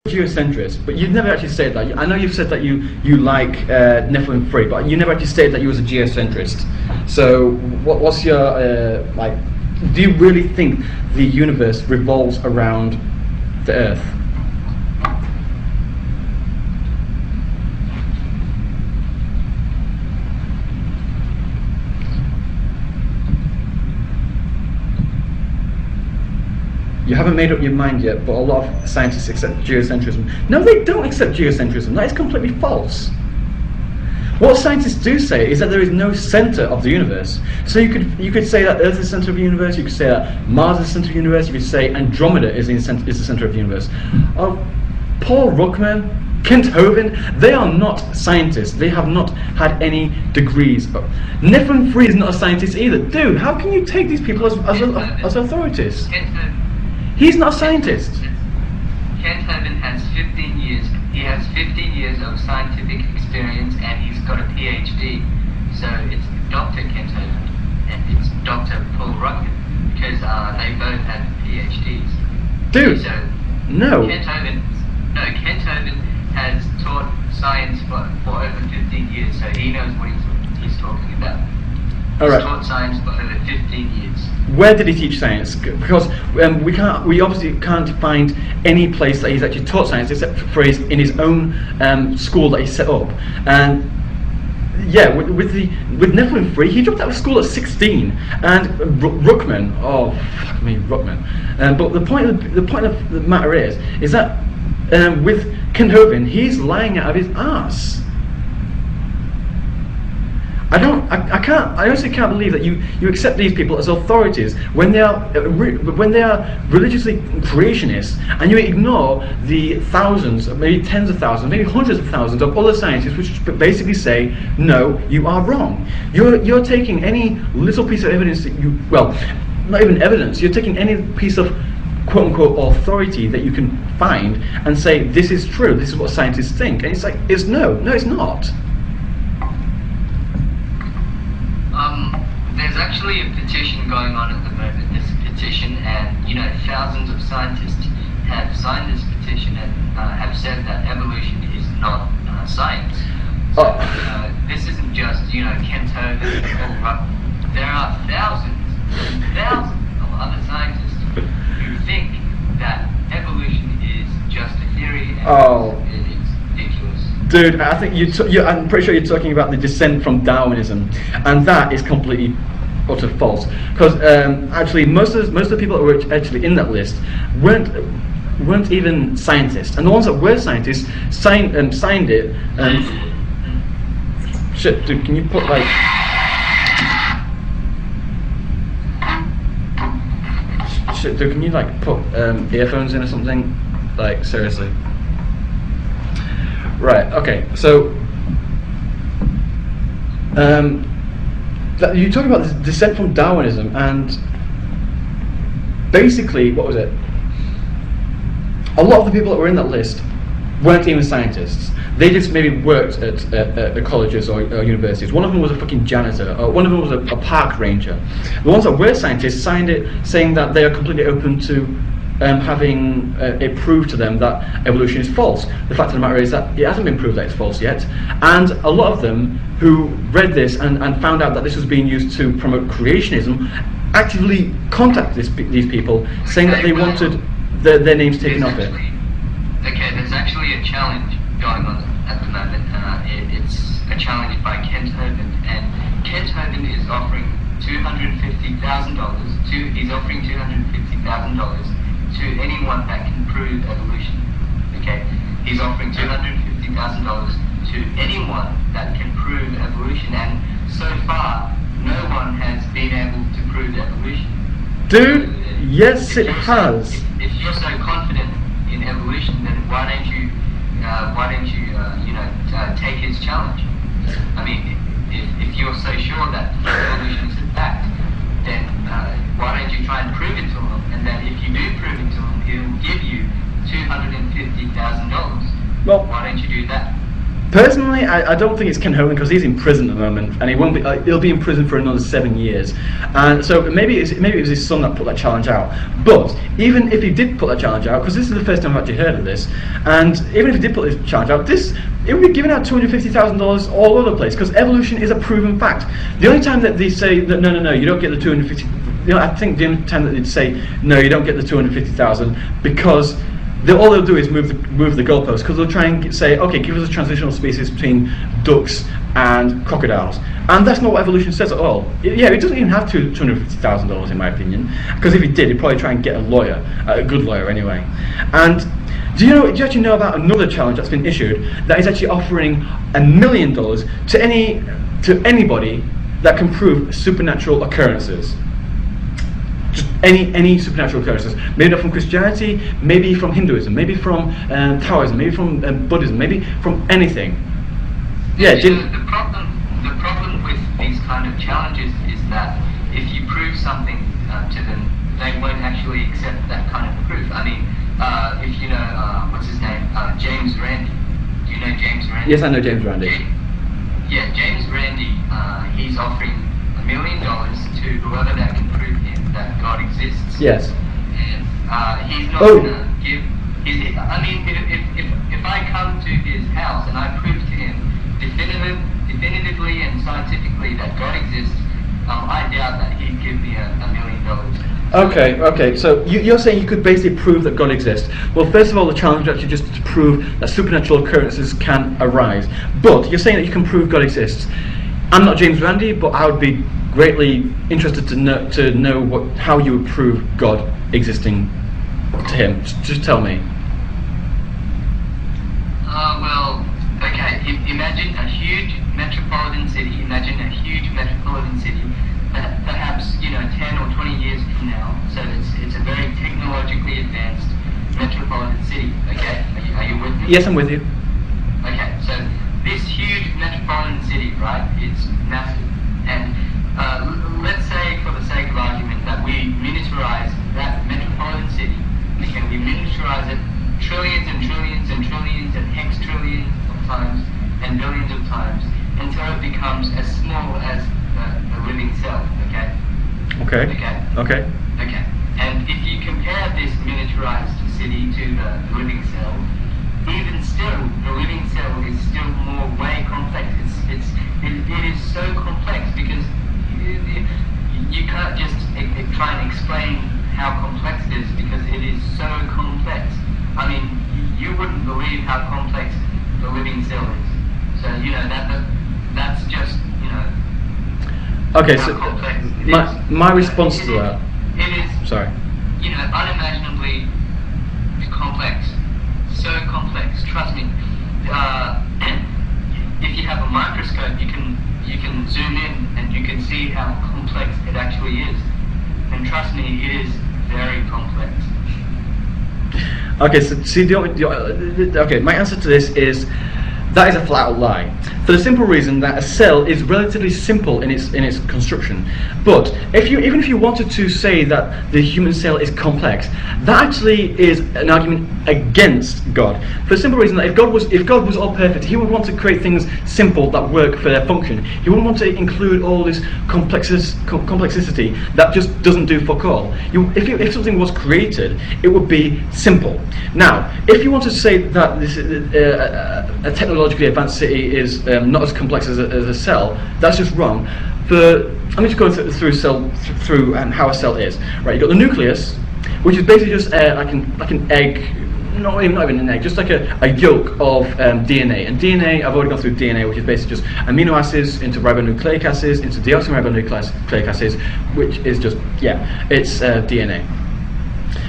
geocentrist, but you've never actually said that. I know you've said that you like Nephilim free, but you never actually stated that you was a geocentrist. So what's your like? Do you really think the universe revolves around the Earth? You haven't made up your mind yet, but a lot of scientists accept geocentrism. No, they don't accept geocentrism. That is completely false. What scientists do say is that there is no center of the universe. So you could say that Earth is the center of the universe. You could say that Mars is the center of the universe. You could say Andromeda is the center of the universe. Paul Ruckman, Kent Hovind, they are not scientists. They have not had any degrees. Nephilim Free is not a scientist either. Dude, how can you take these people as authorities? He's not a scientist. Kent Hovind has 15 years. He has 15 years of scientific experience, and he's got a PhD. So it's Dr. Kent Hovind and it's Dr. Paul Ruckman, because they both have PhDs. Dude, so no. Kent Hovind has taught science for over 15 years, so he knows what he's talking about. All right. He's taught science for over 15 years. Where did he teach science? Because we obviously can't find any place that he's actually taught science except for in his own school that he set up. And yeah, with Nephilim Free, he dropped out of school at 16. And Ruckman, oh fuck me, Ruckman. But the point of the matter is that with Kent Hovind, he's lying out of his ass. I honestly can't believe that you accept these people as authorities when they are religiously creationists, and you ignore the thousands, maybe tens of thousands, maybe hundreds of thousands of other scientists which basically say, no, you are wrong. You're taking any little piece of evidence that not even evidence, you're taking any piece of quote-unquote authority that you can find and say, this is true, this is what scientists think. And it's like, no, it's not. There's actually a petition going on at the moment, this petition, and thousands of scientists have signed this petition and have said that evolution is not science. So, this isn't just, Kent Hovind or Ruckman. There are thousands of other scientists who think that evolution is just a theory and it's ridiculous. Dude, I think I'm pretty sure you're talking about the descent from Darwinism, and that is completely utter false. Because actually, most of the people that were actually in that list weren't even scientists, and the ones that were scientists signed it. Shit, dude, can you put like? Shit, dude, can you like put earphones in or something? Like seriously. Right, okay, so you talk about the descent from Darwinism, and basically, what was it? A lot of the people that were in that list weren't even scientists. They just maybe worked at colleges or universities. One of them was a fucking janitor, or one of them was a park ranger. The ones that were scientists signed it saying that they are completely open to having it proved to them that evolution is false. The fact of the matter is that it hasn't been proved that it's false yet, and a lot of them who read this and found out that this was being used to promote creationism actively contacted these people saying that they wanted their names taken off it. Okay, there's actually a challenge going on at the moment. It's a challenge by Kent Hovind, and Kent Hovind is offering $250,000 to anyone that can prove evolution. Okay, he's offering $250,000 to anyone that can prove evolution, and so far, no one has been able to prove evolution. Dude, yes, it has. If you're so confident in evolution, then why don't you take his challenge? I mean, if you're so sure that evolution is a fact, then why don't you try and prove it to him? And then if you do prove it to him, he'll give you $250,000. Well, why don't you do that? Personally, I don't think it's Ken Hogan because he's in prison at the moment, and he won't be. He'll be in prison for another 7 years, and so maybe it was his son that put that challenge out. But even if he did put that challenge out, because this is the first time I've actually heard of this, and even if he did put this challenge out, it would be giving out $250,000 all over the place because evolution is a proven fact. The only time that they say that no, you don't get the 250, I think the only time that they'd say no, you don't get the 250,000 because all they'll do is move the goalposts, because they'll try and say, okay, give us a transitional species between ducks and crocodiles, and that's not what evolution says at all. It doesn't even have $250,000 in my opinion, because if he did, he'd probably try and get a lawyer, a good lawyer anyway. And do you actually know about another challenge that's been issued that is actually offering $1 million to anybody that can prove supernatural occurrences? Just any supernatural occurrences, maybe not from Christianity, maybe from Hinduism, maybe from Taoism, maybe from Buddhism, maybe from anything. Yeah. The problem with these kind of challenges is that if you prove something to them, they won't actually accept that kind of proof. I mean, if you know what's his name, James Randi. Do you know James Randi? Yes, I know James Randi. Yeah, James Randi. He's offering $1 million to whoever that can prove him that God exists. Yes. And he's not going to give. I mean, if I come to his house and I prove to him definitively and scientifically that God exists, I doubt that he'd give me $1 million. Okay. So you're saying you could basically prove that God exists. Well, first of all, the challenge is actually just to prove that supernatural occurrences can arise. But you're saying that you can prove God exists. I'm not James Randi, but I would be greatly interested to know how you would prove God existing to him. Just tell me. Well, okay. Imagine a huge metropolitan city. Imagine a huge metropolitan city that perhaps 10 or 20 years from now. So it's a very technologically advanced metropolitan city. Okay, are you with me? Yes, I'm with you. Okay, so this huge metropolitan city, right? It's massive, and let's say, for the sake of argument, that we miniaturize that metropolitan city. Okay, we miniaturize it trillions and trillions and trillions and hextrillions of times and billions of times until it becomes as small as a living cell. Okay. Okay. And if you compare this miniaturized city to the living cell, even still, the living cell is still way complex. It is so complex because you can't just try and explain how complex it is, because it is so complex. I mean, you wouldn't believe how complex the living cell is. So that's just Okay, how so complex it my response to that. It is. Sorry. Unimaginably complex. So complex. Trust me. If you have a microscope, you can zoom in and you can see how complex it actually is. And trust me, it is very complex. Okay, so see, okay, my answer to this is that is a flat out lie. For the simple reason that a cell is relatively simple in its construction. But even if you wanted to say that the human cell is complex, that actually is an argument against God. For the simple reason that if God was all perfect, he would want to create things simple that work for their function. He wouldn't want to include all this complexity that just doesn't do fuck all. If something was created, it would be simple. Now, if you want to say that this a technologically advanced city is not as complex as a cell, that's just wrong. I'm just going through how a cell is. Right, you've got the nucleus, which is basically just like an egg, not even an egg, just like a yolk of DNA. And DNA, I've already gone through DNA, which is basically just amino acids into ribonucleic acids into deoxyribonucleic acids, which is just it's DNA.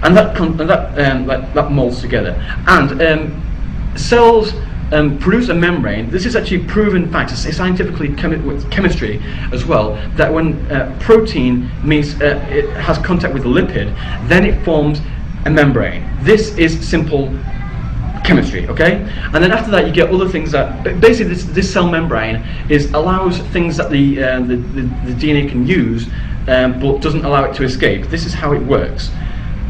And that molds together. And cells produce a membrane. This is actually proven fact. It's scientifically with chemistry as well, that when protein means it has contact with a lipid, then it forms a membrane. This is simple chemistry, okay? And then after that, you get other things that basically this cell membrane allows things that the DNA can use, but doesn't allow it to escape. This is how it works.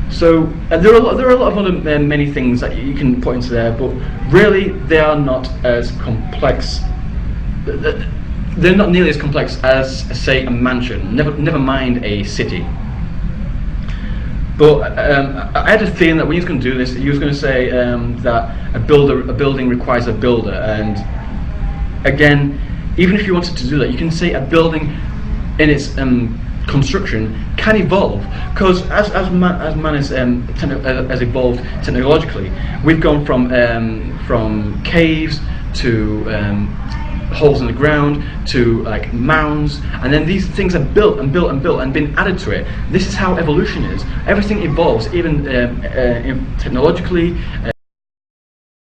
So there are a lot of other many things that you can put into there, but really they are not as complex. They're not nearly as complex as, say, a mansion. Never mind a city. But I had a feeling that when he was going to do this, he was going to say that a building requires a builder. And again, even if you wanted to do that, you can say a building in its construction can evolve, because as man has evolved technologically, we've gone from caves to holes in the ground to like mounds, and then these things are built and built and built and been added to it. This is how evolution is. Everything evolves, even technologically.